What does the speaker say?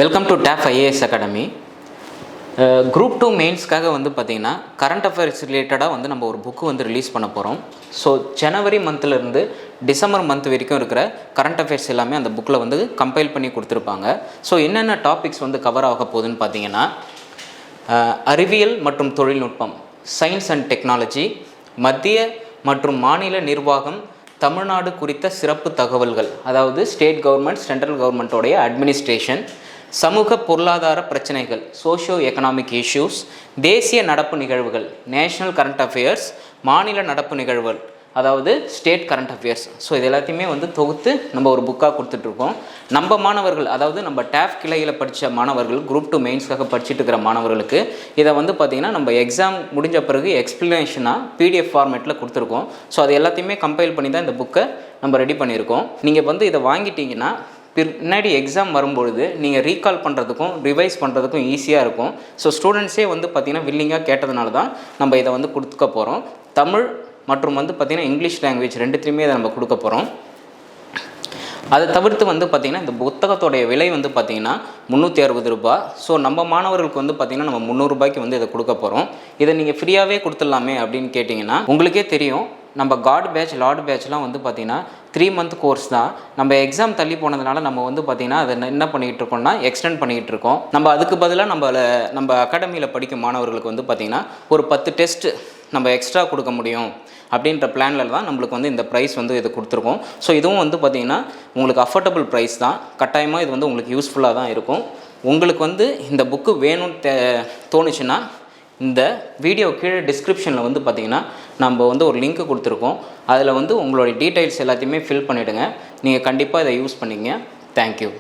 Welcome to tap IAS academy. Group 2 மெயின்ஸ்க்காக வந்து பார்த்திங்கன்னா கரண்ட் அஃபேர்ஸ் ரிலேட்டடாக வந்து நம்ம ஒரு புக்கு வந்து ரிலீஸ் பண்ண போகிறோம். ஸோ ஜனவரி மந்த்லேருந்து டிசம்பர் மந்த் வரைக்கும் இருக்கிற கரண்ட் அஃபேர்ஸ் எல்லாமே அந்த புக்கில் வந்து கம்பைல் பண்ணி கொடுத்துருப்பாங்க. ஸோ என்னென்ன டாபிக்ஸ் வந்து கவர் ஆக போகுதுன்னு பார்த்தீங்கன்னா, அறிவியல் மற்றும் தொழில்நுட்பம், சயின்ஸ் அண்ட் டெக்னாலஜி, மத்திய மற்றும் மாநில நிர்வாகம், தமிழ்நாடு குறித்த சிறப்பு தகவல்கள், அதாவது ஸ்டேட் கவர்மெண்ட் சென்ட்ரல் கவர்மெண்ட்டோடைய அட்மினிஸ்ட்ரேஷன், சமூக பொருளாதார பிரச்சனைகள், சோஷியோ எக்கனாமிக் இஷ்யூஸ், தேசிய நடப்பு நிகழ்வுகள், நேஷ்னல் கரண்ட் அஃபேர்ஸ், மாநில நடப்பு நிகழ்வுகள், அதாவது ஸ்டேட் கரண்ட் அஃபேர்ஸ். ஸோ இது எல்லாத்தையுமே வந்து தொகுத்து நம்ம ஒரு புக்காக கொடுத்துட்ருக்கோம். நம்ம மாணவர்கள், அதாவது நம்ம டேப் கிளையில் படித்த மாணவர்கள், குரூப் 2 மெயின்ஸ்க்காக படிச்சுட்டு இருக்கிற மாணவர்களுக்கு இதை வந்து பார்த்திங்கன்னா நம்ம எக்ஸாம் முடிஞ்ச பிறகு எக்ஸ்ப்ளனேஷனாக பிடிஎஃப் ஃபார்மேட்டில் கொடுத்துருக்கோம். ஸோ அது எல்லாத்தையுமே கம்பைல் பண்ணி தான் இந்த புக்கை நம்ம ரெடி பண்ணியிருக்கோம். நீங்கள் வந்து இதை வாங்கிட்டீங்கன்னா பின்னாடி எக்ஸாம் வரும்பொழுது நீங்கள் ரீகால் பண்ணுறதுக்கும் ரிவைஸ் பண்ணுறதுக்கும் ஈஸியாக இருக்கும். ஸோ ஸ்டூடெண்ட்ஸே வந்து பார்த்திங்கன்னா வில்லிங்காக கேட்டதுனால தான் நம்ம இதை வந்து கொடுக்க போகிறோம். தமிழ் மற்றும் வந்து பார்த்திங்கன்னா இங்கிலீஷ் லாங்குவேஜ் ரெண்டுத்துலேயுமே இதை நம்ம கொடுக்க போகிறோம். அதை தவிர்த்து வந்து பார்த்திங்கன்னா இந்த புத்தகத்தோடைய விலை வந்து பார்த்திங்கன்னா 360 ரூபாய். ஸோ நம்ம மாணவர்களுக்கு வந்து பார்த்திங்கன்னா நம்ம 300 ரூபாய்க்கு வந்து இதை கொடுக்க போகிறோம். இதை நீங்கள் ஃப்ரீயாகவே கொடுத்துடலாமே அப்படின்னு கேட்டிங்கன்னா, உங்களுக்கே தெரியும் நம்ம காட் பேட்ச் லார்ட் பேட்ச்லாம் வந்து பார்த்திங்கன்னா 3 மந்த் கோர்ஸ் தான். நம்ம எக்ஸாம் தள்ளி போனதுனால நம்ம வந்து பார்த்திங்கன்னா அதை என்ன பண்ணிகிட்டு இருக்கோம்னா எக்ஸ்டெண்ட் பண்ணிகிட்டு இருக்கோம். நம்ம அதுக்கு பதிலாக நம்ம அகாடமியில் படிக்கும் மாணவர்களுக்கு வந்து பார்த்திங்கன்னா ஒரு 10 டெஸ்ட்டு நம்ம எக்ஸ்ட்ரா கொடுக்க முடியும் அப்படின்ற பிளானில் தான் நம்மளுக்கு வந்து இந்த ப்ரைஸ் வந்து இது கொடுத்துருக்கோம். ஸோ இதுவும் வந்து பார்த்திங்கன்னா உங்களுக்கு அஃபோர்டபுள் ப்ரைஸ் தான். கட்டாயமாக இது வந்து உங்களுக்கு யூஸ்ஃபுல்லாக தான் இருக்கும். உங்களுக்கு வந்து இந்த புக்கு வேணும்னு தோணுச்சுன்னா இந்த வீடியோ கீழே டிஸ்கிரிப்ஷனில் வந்து பார்த்திங்கன்னா நம்ம வந்து ஒரு லிங்க் கொடுத்துருக்கோம். அதில் வந்து உங்களுடைய டீட்டெயில்ஸ் எல்லாத்தையுமே ஃபில் பண்ணிவிடுங்க. நீங்கள் கண்டிப்பாக இதை யூஸ் பண்ணிங்க. தேங்க்யூ.